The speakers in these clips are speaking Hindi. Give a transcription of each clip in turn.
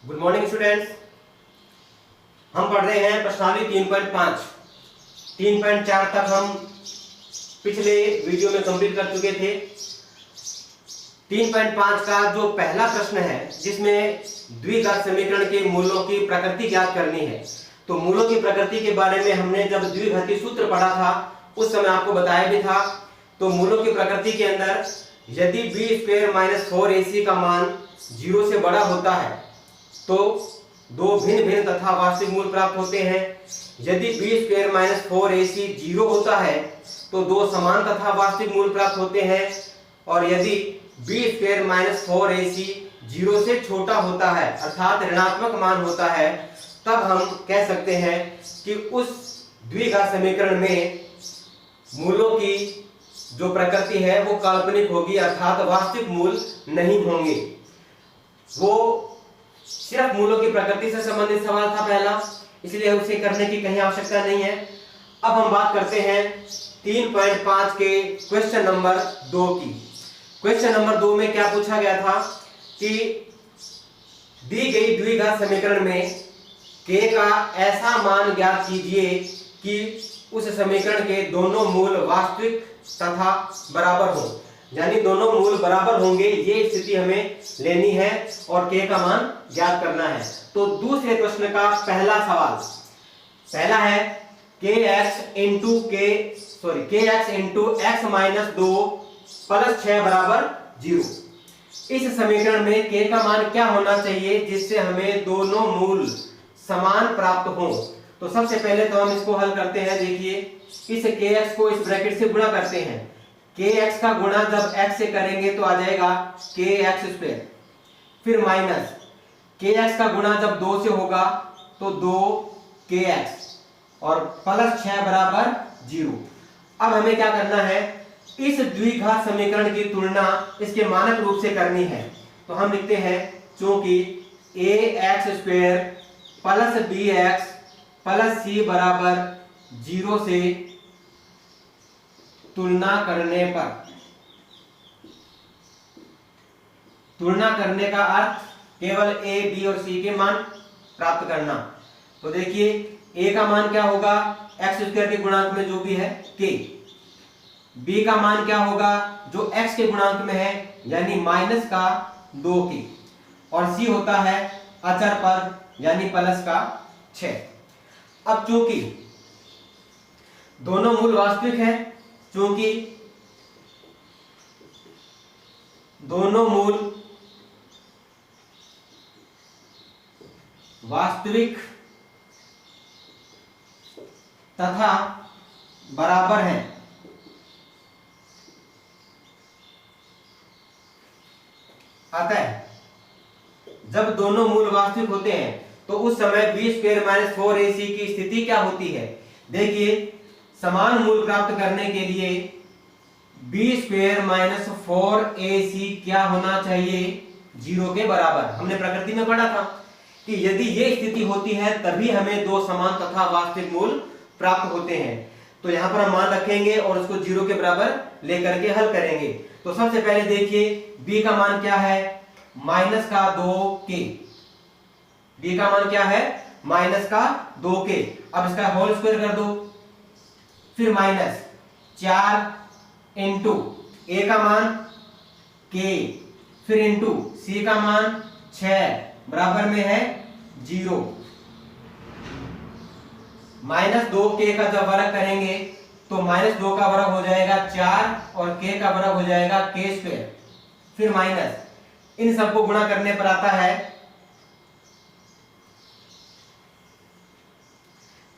Good morning students. हम पढ़ रहे हैं प्रश्नावली 3.5। 3.4 तक हम पिछले वीडियो में कंप्लीट कर चुके थे। 3.5 का जो पहला प्रश्न है जिसमें द्विघात समीकरण के मूलों की प्रकृति ज्ञात करनी है, तो मूलों की प्रकृति के बारे में हमने जब द्विघाती सूत्र पढ़ा था उस समय आपको बताया भी था। तो मूलों की प्रकृति के अंदर यदि b² - 4ac का मान 0 से बड़ा होता है तो दो भिन्न भिन्न तथा वास्तविक मूल प्राप्त होते हैं। यदि b² - 4ac 0 होता है तो दो समान तथा वास्तविक मूल प्राप्त होते हैं। और यदि b² - 4ac 0 से छोटा होता है अर्थात ऋणात्मक मान होता है, तब हम कह सकते हैं कि उस द्विघात समीकरण में मूलों की जो प्रकृति है वो काल्पनिक होगी अर्थात वास्तविक मूल नहीं होंगे। वो सिर्फ मूलों की प्रकृति से संबंधित सवाल था पहला, इसलिए उसे करने की कहीं आवश्यकता नहीं है। अब हम बात करते हैं 3.5 के क्वेश्चन नंबर 2 की। क्वेश्चन नंबर 2 में क्या पूछा गया था कि दी गई द्विघात समीकरण में k का ऐसा मान ज्ञात कीजिए कि उस समीकरण के दोनों मूल वास्तविक तथा बराबर हो, यानी दोनों मूल बराबर होंगे, ये स्थिति हमें लेनी है और k का मान ज्ञात करना है। तो दूसरे प्रश्न का पहला सवाल पहला है kx into x minus 2 plus 6 बराबर 0। इस समीकरण में k का मान क्या होना चाहिए जिससे हमें दोनों मूल समान प्राप्त हो। तो सबसे पहले तो हम इसको हल करते हैं। देखिए, इस kx को इस ब्रैकेट से गुणा करते हैं। kx का गुणा जब x से करेंगे तो आ जाएगा kx², फिर माइनस kx का गुणा जब 2 से होगा तो 2kx और प्लस 6 बराबर 0। अब हमें क्या करना है, इस द्विघात समीकरण की तुलना इसके मानक रूप से करनी है। तो हम लिखते हैं चूंकि ax² plus bx plus c बराबर 0 से तुलना करने का अर्थ केवल a, b और c के मान प्राप्त करना। तो देखिए a का मान क्या होगा, x² के गुणांक में जो भी है k। b का मान क्या होगा जो x के गुणांक में है यानी माइनस का 2k, और c होता है अचर पद यानी प्लस का 6। अब चूंकि दोनों मूल वास्तविक हैं, चूंकि दोनों मूल वास्तविक तथा बराबर हैं, अतः जब दोनों मूल वास्तविक होते हैं तो उस समय b² - 4ac की स्थिति क्या होती है। देखिए, समान मूल प्राप्त करने के लिए b² - 4ac क्या होना चाहिए, 0 के बराबर। हमने प्रकृति में पढ़ा था कि यदि ये स्थिति होती है तभी हमें दो समान तथा वास्तविक मूल प्राप्त होते हैं। तो यहां पर हम मान रखेंगे और उसको 0 के बराबर लेकर के हल करेंगे। तो सबसे पहले देखिए b का मान क्या है, माइनस का 2k। b का मान क्या है, माइनस का 2k। अब इसका होल स्क्वायर कर दो, फिर माइनस 4 इंटू a का मान k, फिर इंटू c का मान 6 बराबर में है 0। माइनस 2k का जब वर्ग करेंगे तो माइनस 2 का वर्ग हो जाएगा 4 और k का वर्ग हो जाएगा k², फिर माइनस, इन सबको गुणा करने पर आता है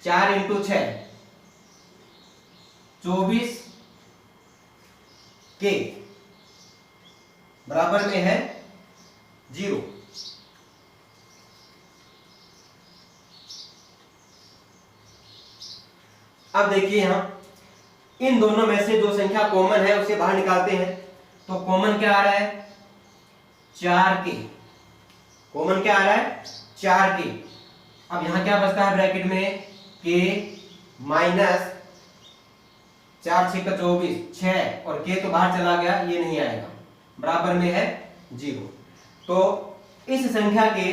4 इंटू 6 24k बराबर में है 0। अब देखिए यहां इन दोनों में से जो संख्या कॉमन है उसे बाहर निकालते हैं। तो कॉमन क्या आ रहा है, 4k। कॉमन क्या आ रहा है, 4k। अब यहां क्या बचता है ब्रैकेट में, k माइनस 4 6 का 24, 6 और k तो बाहर चला गया, ये नहीं आएगा, बराबर में है 0। तो इस संख्या के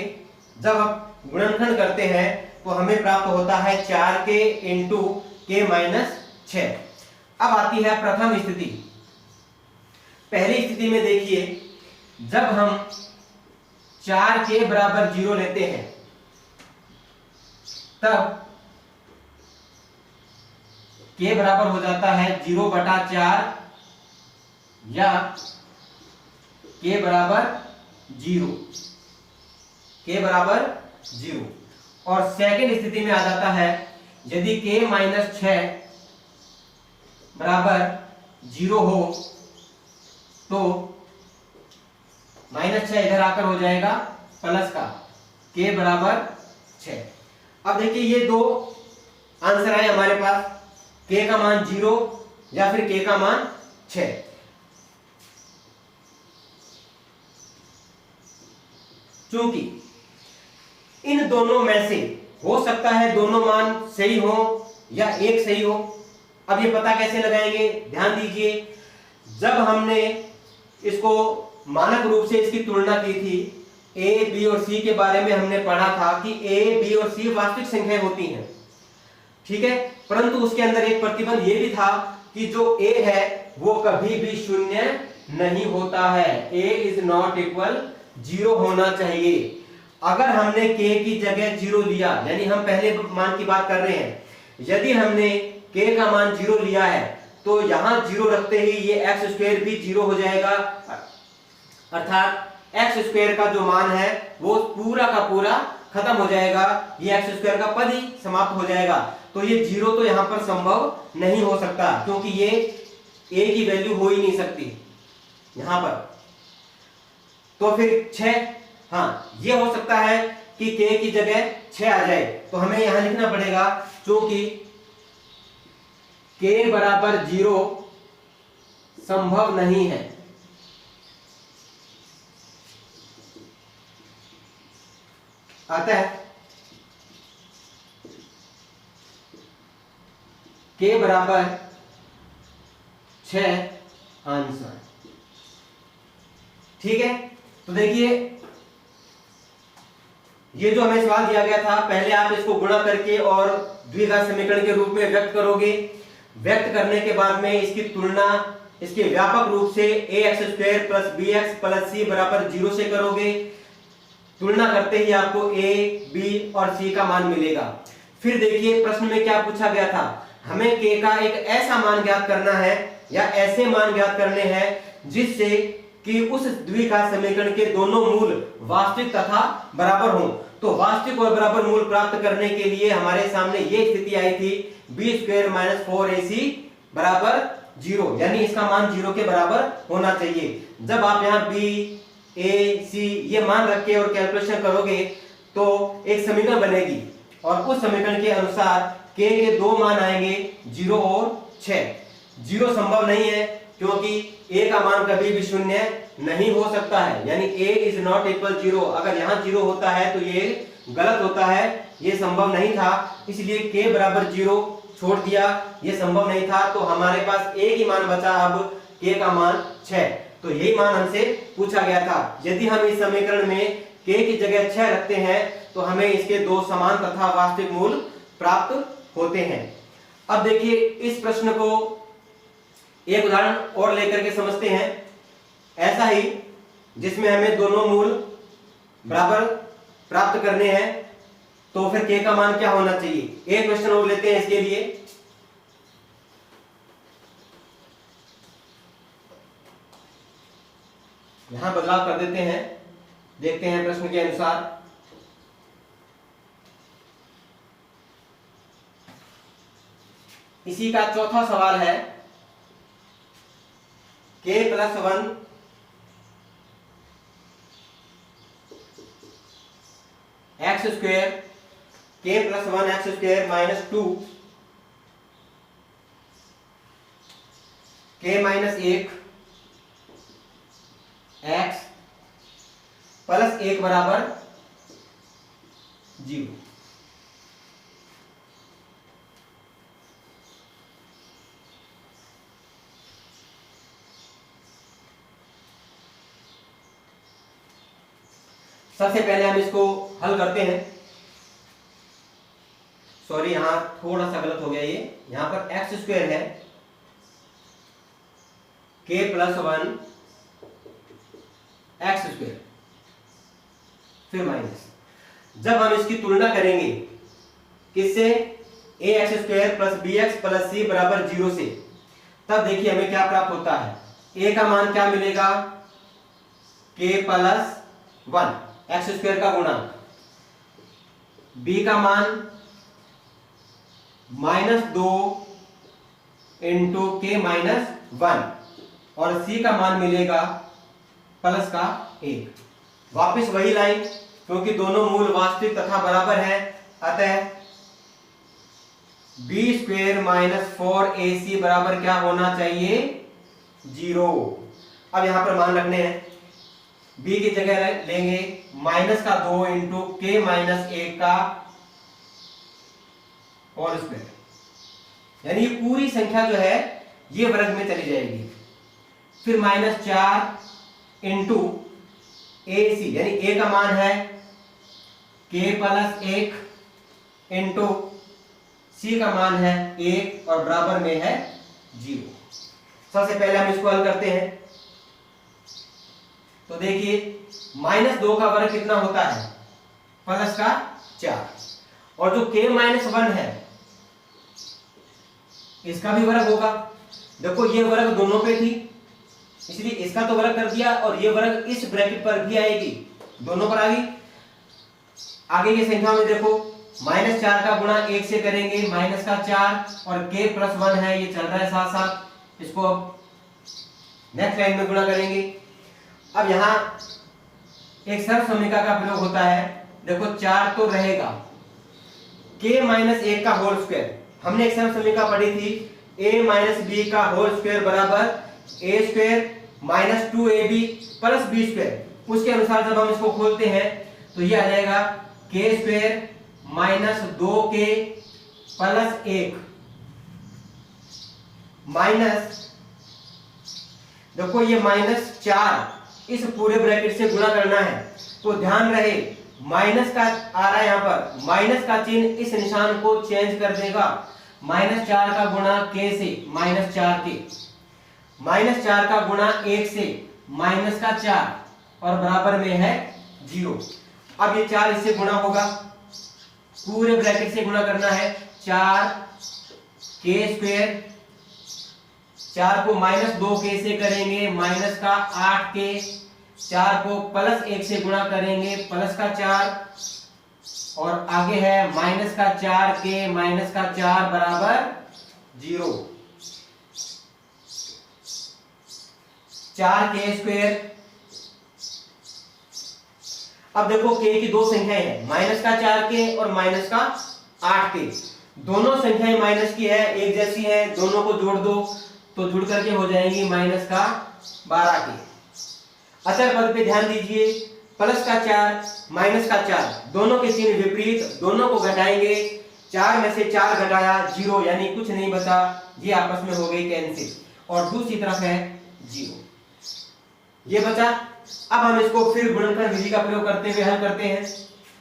जब आप गुणनखंड करते हैं तो हमें प्राप्त होता है 4k इंटू k माइनस 6। अब आती है प्रथम स्थिति। पहली स्थिति में देखिए, जब हम 4k बराबर 0 लेते हैं तब k बराबर हो जाता है 0/4 या k बराबर 0, k बराबर 0। और सेकंड स्थिति में आ जाता है, यदि k माइनस 6 बराबर 0 हो तो -6 इधर आकर हो जाएगा प्लस का k बराबर 6। अब देखिए ये दो आंसर है हमारे पास, k का मान 0 या फिर k का मान 6। चूंकि इन दोनों में से हो सकता है दोनों मान सही हो या एक सही हो। अब ये पता कैसे लगाएंगे, ध्यान दीजिए, जब हमने इसको मानक रूप से इसकी तुलना की थी, a, b और c के बारे में हमने पढ़ा था कि a, b और c वास्तविक संख्याएं होती हैं, ठीक है। परंतु उसके अंदर एक प्रतिबंध ये भी था कि जो a है वो कभी भी शून्य नहीं होता है, a इज नॉट इक्वल 0 होना चाहिए। अगर हमने k की जगह 0 लिया, यानी हम पहले मान की बात कर रहे हैं, यदि हमने k का मान 0 लिया है तो यहां 0 रखते ही ये एक्स स्क्वायर भी 0 हो जाएगा, अर्थात एक्स स्क्वायर का जो मान है वो पूरा का पूरा खत्म हो जाएगा, ये एक्स स्क्वायर का पद ही समाप्त हो जाएगा। तो ये 0 तो यहां पर संभव नहीं हो सकता, क्योंकि ये a की वैल्यू हो ही नहीं सकती यहां पर। तो फिर 6, हाँ ये हो सकता है कि k की जगह 6 आ जाए, तो हमें यहां लिखना पड़ेगा, क्योंकि k बराबर 0 संभव नहीं है। आता है k बराबर 6 आंसर, ठीक है। तो देखिए ये जो हमें सवाल दिया गया था, पहले आप इसको गुणा करके और द्विघात समीकरण के रूप में व्यक्त करोगे। व्यक्त करने के बाद में इसकी तुलना इसके व्यापक रूप से ax² plus bx plus c बराबर 0 से करोगे। तुलना करते ही आपको a, b और c का मान मिलेगा। फिर देखिए प्रश्न में क्या पूछा गया था, हमें k का एक ऐसा मान ज्ञात करना है या ऐसे मान ज्ञात करने हैं जिससे कि उस द्विघात समीकरण के दोनों मूल वास्तविक तथा बराबर हों। तो वास्तविक और बराबर मूल प्राप्त करने के लिए हमारे सामने ये स्थिति आई थी, b² माइनस 4ac बराबर 0, यानी इसका मान 0 के बराबर होना चाहिए। जब आप यहाँ b, a, c ये मान रख के और कैलकुलेशन करोगे तो एक समीकरण बनेगी, और उस समीकरण के अनुसार k के दो मान आएंगे 0 और 6। 0 संभव नहीं है, क्योंकि a का मान कभी भी शून्य नहीं हो सकता है, यानी a इज नॉट इक्वल 0। अगर यहाँ 0 होता है तो ये गलत होता है, ये संभव नहीं था, इसलिए k बराबर 0 छोड़ दिया, ये संभव नहीं था। तो हमारे पास एक ही मान बचा, अब k का मान 6। तो यही मान हमसे पूछा गया था। यदि हम इस समीकरण में k की जगह 6 रखते हैं तो हमें इसके दो समान तथा वास्तविक मूल प्राप्त होते हैं। अब देखिए इस प्रश्न को एक उदाहरण और लेकर के समझते हैं, ऐसा ही जिसमें हमें दोनों मूल बराबर प्राप्त करने हैं। तो फिर k का मान क्या होना चाहिए, एक क्वेश्चन और लेते हैं इसके लिए। यहां बदलाव कर देते हैं, देखते हैं प्रश्न के अनुसार। इसी का चौथा सवाल है, k plus 1 x square, k plus 1 x square minus 2 k minus 1 x plus 1 बराबर 0। सबसे पहले हम इसको हल करते हैं। सॉरी, यहां थोड़ा सा गलत हो गया, ये यहां पर एक्स स्क्वायर है k प्लस 1 एक्स स्क्वायर, फिर माइनस। जब हम इसकी तुलना करेंगे किससे, a x square plus b x plus c बराबर 0 से, तब देखिए हमें क्या प्राप्त होता है। ए का मान क्या मिलेगा, k प्लस 1 एक्स स्क्वायर का गुणांक, b का मान -2 इंटू के माइनस 1 और c का मान मिलेगा प्लस का 1। वापस वही लाइन, क्योंकि दोनों मूल वास्तविक तथा बराबर है, अतः b स्क्वेयर माइनस 4ac बराबर क्या होना चाहिए, 0। अब यहां पर मान रखने हैं, b की जगह लेंगे -2 इंटू के माइनस 1 का होल स्क्वायर, यानी पूरी संख्या जो है ये वर्ग में चली जाएगी। फिर -4 इंटू ए सी, यानी ए का मान है k प्लस 1 इंटू सी का मान है 1 और बराबर में है 0। सबसे पहले हम इसको हल करते हैं। तो देखिए -2 का वर्ग कितना होता है, प्लस का 4, और जो k माइनस 1 है इसका भी वर्ग होगा। देखो ये वर्ग दोनों पे थी, इसलिए इसका तो वर्ग कर दिया, और ये वर्ग इस ब्रैकेट पर भी आएगी, दोनों पर आ गई। आगे ये संख्या में देखो -4 का गुणा 1 से करेंगे -4, और k प्लस 1 है, ये चल रहा है साथ साथ, इसको अब नेक्स्ट लाइन में गुणा करेंगे। अब यहाँ एक सरल समीकरण का प्रयोग होता है। देखो 4 तो रहेगा, k माइनस 1 का होल स्क्वायर, हमने एक सरल समीकरण पढ़ी थी, a माइनस बी का होल स्क्वायर बराबर a square minus 2ab plus b square. उसके अनुसार जब हम इसको खोलते हैं तो ये आ जाएगा k square minus 2k plus 1 minus, देखो ये -4 इस पूरे ब्रैकेट से गुणा करना है, तो ध्यान रहे माइनस का आ रहा है, यहाँ पर माइनस का चिन्ह इस निशान को चेंज कर देगा। -4 का गुणा k से -4k, -4 का गुणा 1 से -4 और बराबर में है 0। अब ये 4 इससे गुणा होगा, पूरे ब्रैकेट से गुणा करना है, 4k स्क्वायर, 4 को -2k से करेंगे माइनस का 8k, 4 को प्लस 1 से गुणा करेंगे प्लस का 4, और आगे है माइनस का 4k माइनस का 4 बराबर 0। 4k स्क्वायर, अब देखो k की दो संख्याएं हैं, -4k और -8k, दोनों संख्याएं माइनस की है, एक जैसी है, दोनों को जोड़ दो तो जुड़ करके हो जाएंगी -12k। अचर पद पे ध्यान दीजिए, +4 -4, दोनों के चिन्ह विपरीत, दोनों को घटाएंगे, 4 में से 4 घटाया 0, यानी कुछ नहीं बचा, ये आपस में हो गई कैंसिल, और दूसरी तरफ है 0, ये बचा। अब हम इसको फिर गुणनखंड विधि का प्रयोग करते हुए हल करते हैं।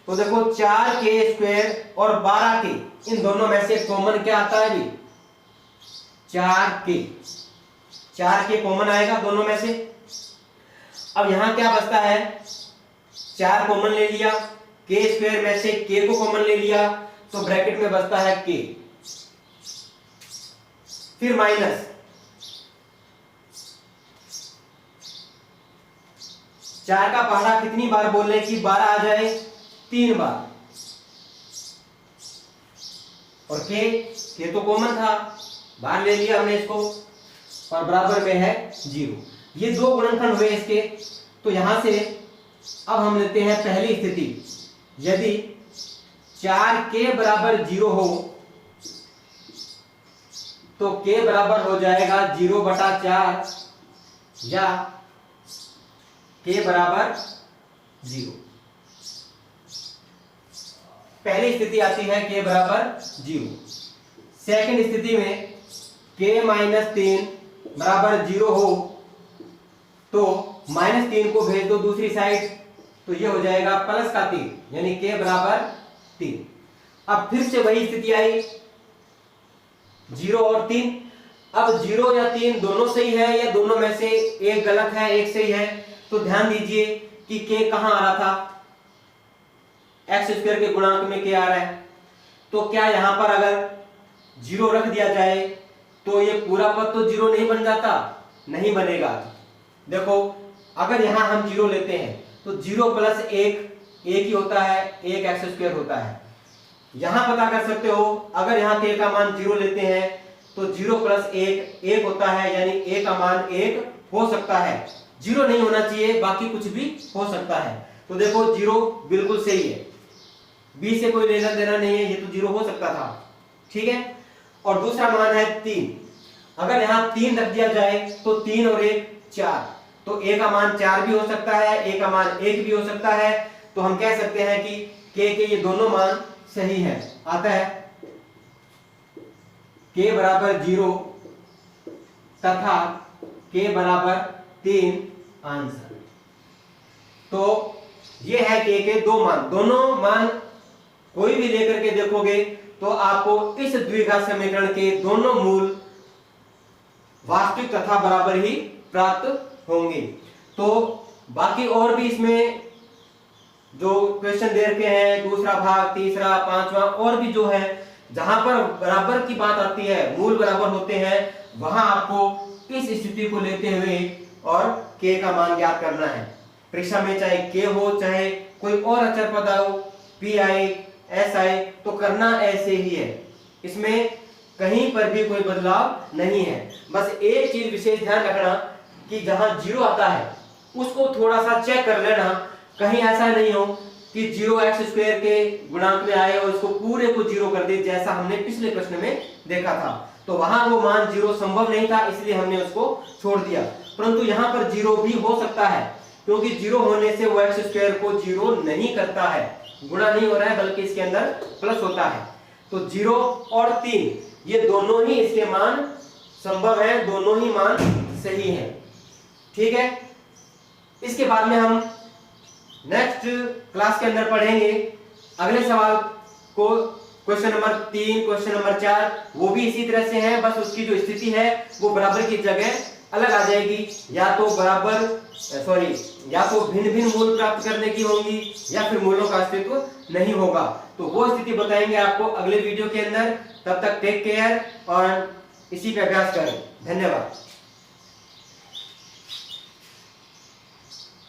तो देखो 4k स्क्वायर और 12k, इन दोनों में से कॉमन क्या आता है, 4k कॉमन आएगा दोनों में से। अब यहां क्या बचता है, 4 कॉमन ले लिया, k स्क्वायर में से k को कॉमन ले लिया, तो ब्रैकेट में बचता है k, फिर माइनस 4 का पहाड़ा कितनी बार बोलने की 12 आ जाए, 3 बार, और k तो कॉमन था, बाहर ले लिया हमने इसको, और बराबर में है 0। ये दो गुणनखंड हुए इसके। तो यहां से अब हम लेते हैं पहली स्थिति, यदि 4k बराबर 0 हो तो k बराबर हो जाएगा 0/4 या k बराबर 0। पहली स्थिति आती है k बराबर 0। सेकंड स्थिति में k -3 बराबर 0 हो तो -3 को भेज दो दूसरी साइड, तो ये हो जाएगा प्लस का 3 यानी k बराबर 3। अब फिर से वही स्थिति आई 0 और 3। अब 0 या 3 दोनों सही है या दोनों में से एक गलत है एक सही है। तो ध्यान दीजिए कि k कहां आ रहा था, एक्स स्क्वायर के गुणांक में k आ रहा है। तो क्या यहां पर अगर 0 रख दिया जाए तो ये पूरा पद तो 0 नहीं बन जाता? नहीं बनेगा। देखो अगर यहां हम 0 लेते हैं तो 0 प्लस 1 1 ही होता है, 1 एक्स स्क्वायर होता है। यहां पता कर सकते हो अगर यहां k का मान 0 लेते हैं तो 0 प्लस 1 1 होता है, यानी a का मान 1 हो सकता है। 0 नहीं होना चाहिए, बाकी कुछ भी हो सकता है। तो देखो 0 बिल्कुल सही है, b से कोई लेना देना नहीं है, ये तो 0 हो सकता था। ठीक है। और दूसरा मान है 3। अगर यहाँ 3 रख दिया जाए तो 3 और 1 4, तो a का मान 4 भी हो सकता है, a का मान 1 भी हो सकता है। तो हम कह सकते हैं कि k के ये दोनों मान सही है। आता है k बराबर 0 तथा k बराबर 3 आंसर। तो ये है k के दो मान, दोनों मान कोई भी लेकर के देखोगे तो आपको इस द्विघात समीकरण के दोनों मूल वास्तविक तथा बराबर ही प्राप्त होंगे। तो बाकी और भी इसमें जो क्वेश्चन दे रखे हैं, दूसरा भाग, तीसरा, पांचवा, और भी जो है जहां पर बराबर की बात आती है, मूल बराबर होते हैं, वहां आपको इस स्थिति को लेते हुए और k का मान ज्ञात करना है। परीक्षा में चाहे k हो चाहे कोई और अचर पद हो, p आए s आए, तो करना ऐसे ही है। इसमें कहीं पर भी कोई बदलाव नहीं है। बस एक चीज विशेष ध्यान रखना कि जहां 0 आता है उसको थोड़ा सा चेक कर लेना, कहीं ऐसा नहीं हो कि 0 एक्स स्क्वायर के गुणांक में आए और इसको पूरे को 0 कर दे, जैसा हमने पिछले प्रश्न में देखा था। तो वहां वो मान 0 संभव नहीं था, इसलिए हमने उसको छोड़ दिया। परंतु यहाँ पर 0 भी हो सकता है, क्योंकि 0 होने से वो एक्स स्क्वायर को 0 नहीं करता है, गुणा नहीं हो रहा है बल्कि इसके अंदर प्लस होता है। तो 0 और 3 ये दोनों ही इसके मान संभव है, दोनों ही मान सही है। ठीक है। इसके बाद में हम नेक्स्ट क्लास के अंदर पढ़ेंगे अगले सवाल को, क्वेश्चन नंबर 3, क्वेश्चन नंबर 4, वो भी इसी तरह से है, बस उसकी जो स्थिति है वो बराबर की जगह अलग आ जाएगी। या तो भिन्न भिन्न मूल प्राप्त करने की होंगी या फिर मूलों का अस्तित्व नहीं होगा। तो वो स्थिति बताएंगे आपको अगले वीडियो के अंदर। तब तक टेक केयर और इसी पे अभ्यास करें। धन्यवाद।